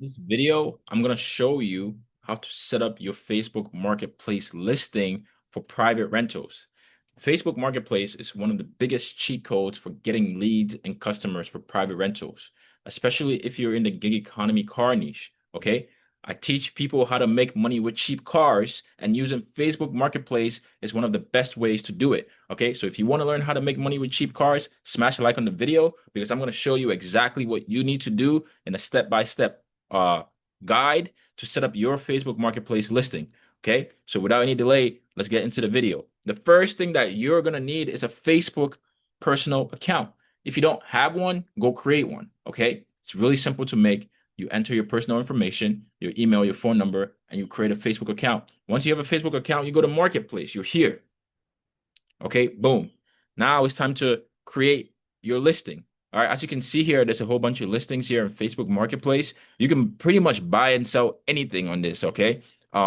This video, I'm going to show you how to set up your Facebook Marketplace listing for private rentals. Facebook Marketplace is one of the biggest cheat codes for getting leads and customers for private rentals, especially if you're in the gig economy car niche. Okay. I teach people how to make money with cheap cars, and using Facebook Marketplace is one of the best ways to do it. Okay. So if you want to learn how to make money with cheap cars, smash a like on the video because I'm going to show you exactly what you need to do in a step-by-step uh, guide to set up your Facebook Marketplace listing. Okay, so without any delay, let's get into the video. The first thing that you're going to need is a Facebook personal account. If you don't have one, go create one. Okay, it's really simple to make. You enter your personal information, your email, your phone number, and you create a Facebook account. Once you have a Facebook account, you go to Marketplace. You're here. Okay, boom. Now it's time to create your listing. All right, as you can see here, there's a whole bunch of listings here in Facebook Marketplace. You can pretty much buy and sell anything on this, okay?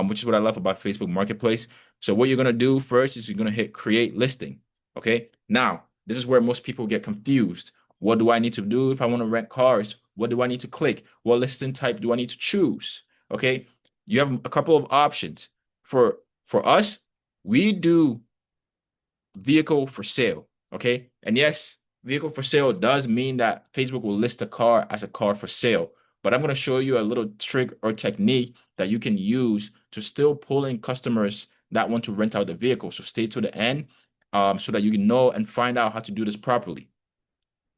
Which is what I love about Facebook Marketplace. So what you're gonna do first is you're gonna hit create listing, okay? Now, this is where most people get confused. What do I need to do if I want to rent cars? What do I need to click? What listing type do I need to choose? Okay, you have a couple of options. For us, we do vehicle for sale. Okay. And yes, vehicle for sale does mean that Facebook will list a car as a car for sale. But I'm going to show you a little trick or technique that you can use to still pull in customers that want to rent out the vehicle. So stay to the end so that you can know and find out how to do this properly.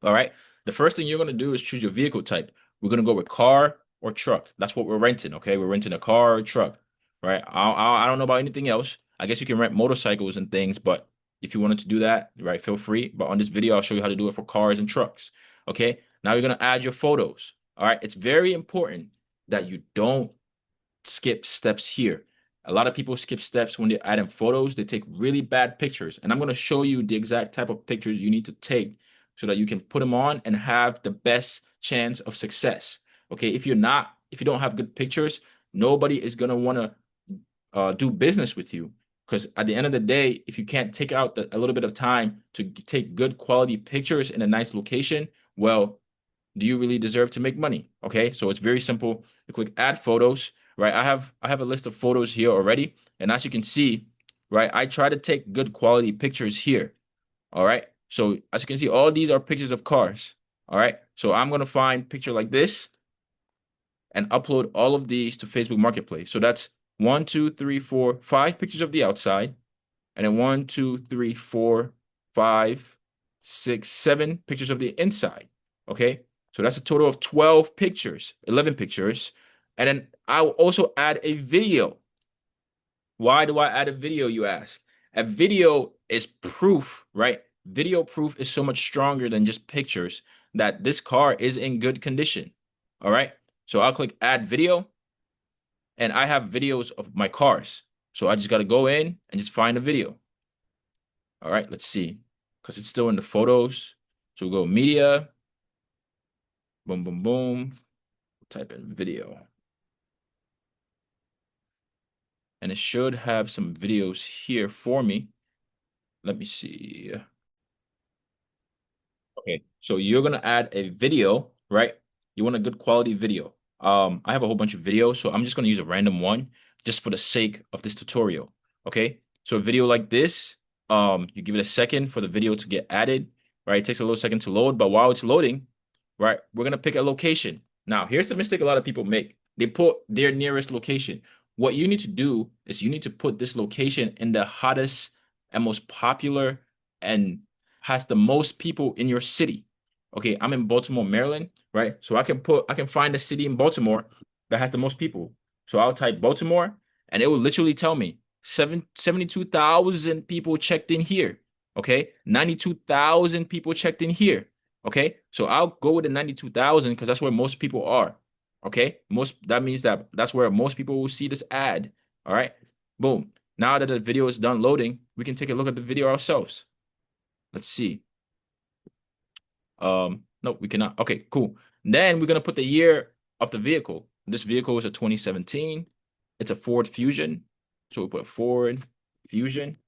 All right. The first thing you're going to do is choose your vehicle type. We're going to go with car or truck. That's what we're renting. Okay. We're renting a car or truck. Right. I don't know about anything else. I guess you can rent motorcycles and things, but if you wanted to do that, right, feel free. But on this video, I'll show you how to do it for cars and trucks. Okay. Now you're going to add your photos. All right. It's very important that you don't skip steps here. A lot of people skip steps when they're adding photos. They take really bad pictures. And I'm going to show you the exact type of pictures you need to take so that you can put them on and have the best chance of success. Okay. If you don't have good pictures, nobody is going to want to do business with you. Because at the end of the day, if you can't take out a little bit of time to take good quality pictures in a nice location, well, do you really deserve to make money? Okay, so it's very simple. You click add photos, right? I have a list of photos here already, and as you can see, right, I try to take good quality pictures here. All right, so as you can see, all these are pictures of cars. All right, so I'm gonna find picture like this and upload all of these to Facebook Marketplace. So that's 1, 2, 3, 4, 5 pictures of the outside, and then 1, 2, 3, 4, 5, 6, 7 pictures of the inside. Okay, so that's a total of 12 pictures, 11 pictures, and then I'll also add a video. Why do I add a video, you ask? A video is proof, right? Video proof is so much stronger than just pictures that this car is in good condition. All right. So I'll click add video and I have videos of my cars. So I just got to go in and just find a video. All right, let's see. Because it's still in the photos. So we'll go media. Boom, boom, boom. Type in video. And it should have some videos here for me. Let me see. Okay, so you're gonna add a video, right? You want a good quality video. I have a whole bunch of videos, so I'm just gonna use a random one just for the sake of this tutorial. Okay, so a video like this, you give it a second for the video to get added, right? It takes a little second to load, but while it's loading, right, we're gonna pick a location. Now, here's the mistake a lot of people make. They put their nearest location. What you need to do is you need to put this location in the hottest and most popular and has the most people in your city. Okay, I'm in Baltimore, Maryland, right? So I can find a city in Baltimore that has the most people. So I'll type Baltimore and it will literally tell me 72,000 people checked in here. Okay, 92,000 people checked in here. Okay, so I'll go with the 92,000 because that's where most people are. Okay, that means that's where most people will see this ad. All right, boom. Now that the video is done loading, we can take a look at the video ourselves. Let's see. No, we cannot. Okay, cool. Then we're gonna put the year of the vehicle. This vehicle is a 2017. It's a Ford Fusion. So we put a Ford Fusion.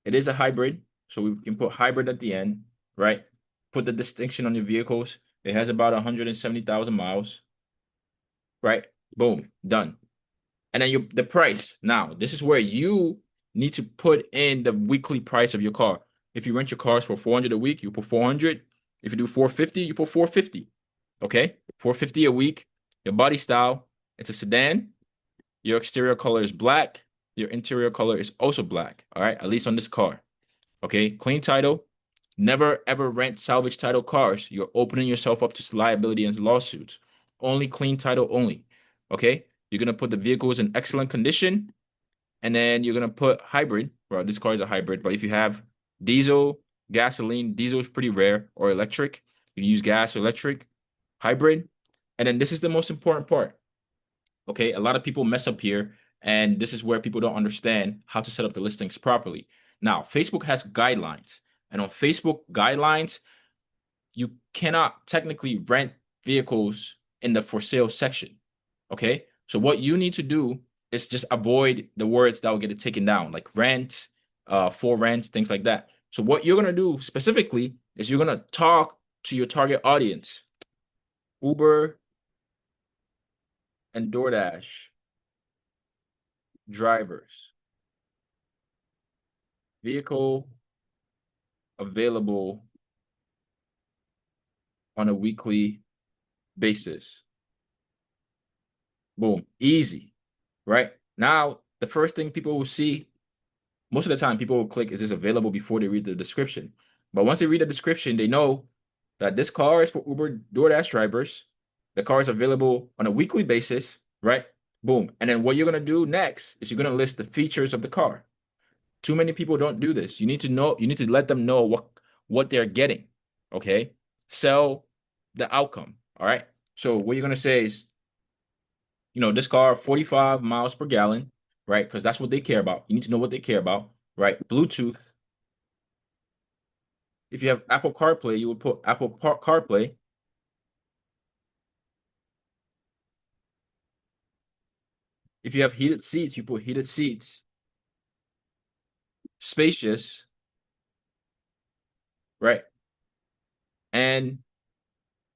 It is a hybrid. So we can put hybrid at the end, right? Put the distinction on your vehicles. It has about 170,000 miles. right? Boom, done. And then the price. Now, this is where you need to put in the weekly price of your car. If you rent your cars for 400 a week, you put 400. If you do 450, you put 450. Okay? 450 a week. Your body style, it's a sedan. Your exterior color is black. Your interior color is also black. All right? At least on this car. Okay? Clean title. Never ever rent salvage title cars. You're opening yourself up to liability and lawsuits. Only clean title only. Okay? You're gonna put the vehicles in excellent condition, and then you're gonna put hybrid. Well, this car is a hybrid, but if you have diesel, gasoline, diesel is pretty rare, or electric, you can use gas or electric, hybrid. And then this is the most important part. Okay, a lot of people mess up here, and this is where people don't understand how to set up the listings properly. Now, Facebook has guidelines, and on Facebook guidelines, you cannot technically rent vehicles in the for sale section. Okay, so what you need to do is just avoid the words that will get it taken down, like rent, for rent, things like that. So what you're gonna do specifically is you're gonna talk to your target audience, Uber and DoorDash drivers, vehicle available on a weekly basis. Boom, easy, right? Now, the first thing people will see, most of the time, people will click, is this available before they read the description? But once they read the description, they know that this car is for Uber DoorDash drivers. The car is available on a weekly basis, right? Boom. And then what you're going to do next is you're going to list the features of the car. Too many people don't do this. You need to know, you need to let them know what they're getting, okay? Sell the outcome, all right? So what you're going to say is, this car, 45 miles per gallon, right? Because that's what they care about. You need to know what they care about, right? Bluetooth. If you have Apple CarPlay, you would put Apple CarPlay. If you have heated seats, you put heated seats. Spacious, right? And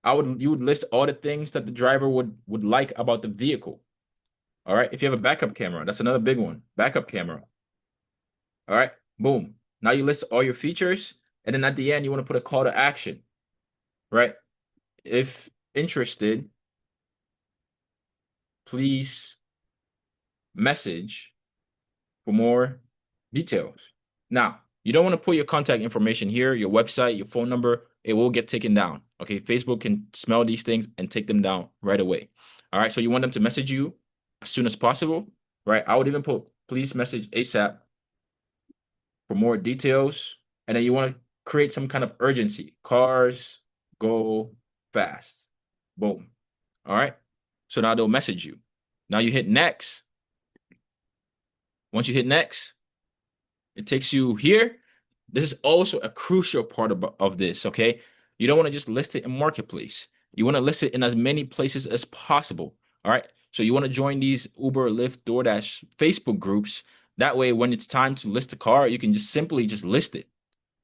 you would list all the things that the driver would like about the vehicle. All right. If you have a backup camera, that's another big one. Backup camera. All right. Boom. Now you list all your features, and then at the end you want to put a call to action, right? If interested, please message for more details. Now, you don't want to put your contact information here, your website, your phone number. It will get taken down. Okay, Facebook can smell these things and take them down right away. All right, so you want them to message you as soon as possible, right? I would even put, please message ASAP for more details. And then you want to create some kind of urgency. Cars go fast. Boom. All right, so now they'll message you. Now you hit next. Once you hit next, it takes you here. This is also a crucial part of this, okay? You don't want to just list it in Marketplace. You want to list it in as many places as possible, all right? So you want to join these Uber, Lyft, DoorDash Facebook groups. That way, when it's time to list a car, you can just simply list it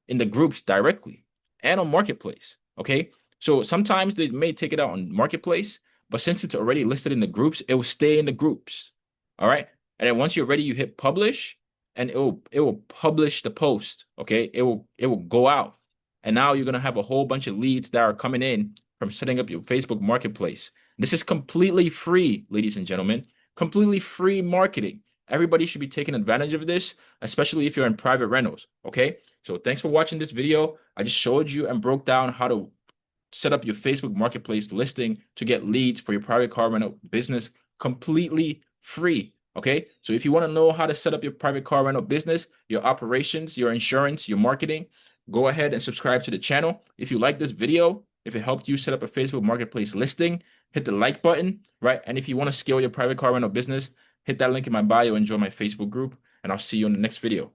in the groups directly and on Marketplace, okay? So sometimes they may take it out on Marketplace, but since it's already listed in the groups, it will stay in the groups, all right? And then once you're ready, you hit publish, and it will publish the post, okay? It will go out. And now you're gonna have a whole bunch of leads that are coming in from setting up your Facebook marketplace. This is completely free, ladies and gentlemen. Completely free marketing. Everybody should be taking advantage of this, especially if you're in private rentals, okay? So thanks for watching this video. I just showed you and broke down how to set up your Facebook marketplace listing to get leads for your private car rental business completely free. Okay, so if you want to know how to set up your private car rental business, your operations, your insurance, your marketing, go ahead and subscribe to the channel. If you like this video, if it helped you set up a Facebook marketplace listing, hit the like button, right? And if you want to scale your private car rental business, hit that link in my bio and join my Facebook group, and I'll see you in the next video.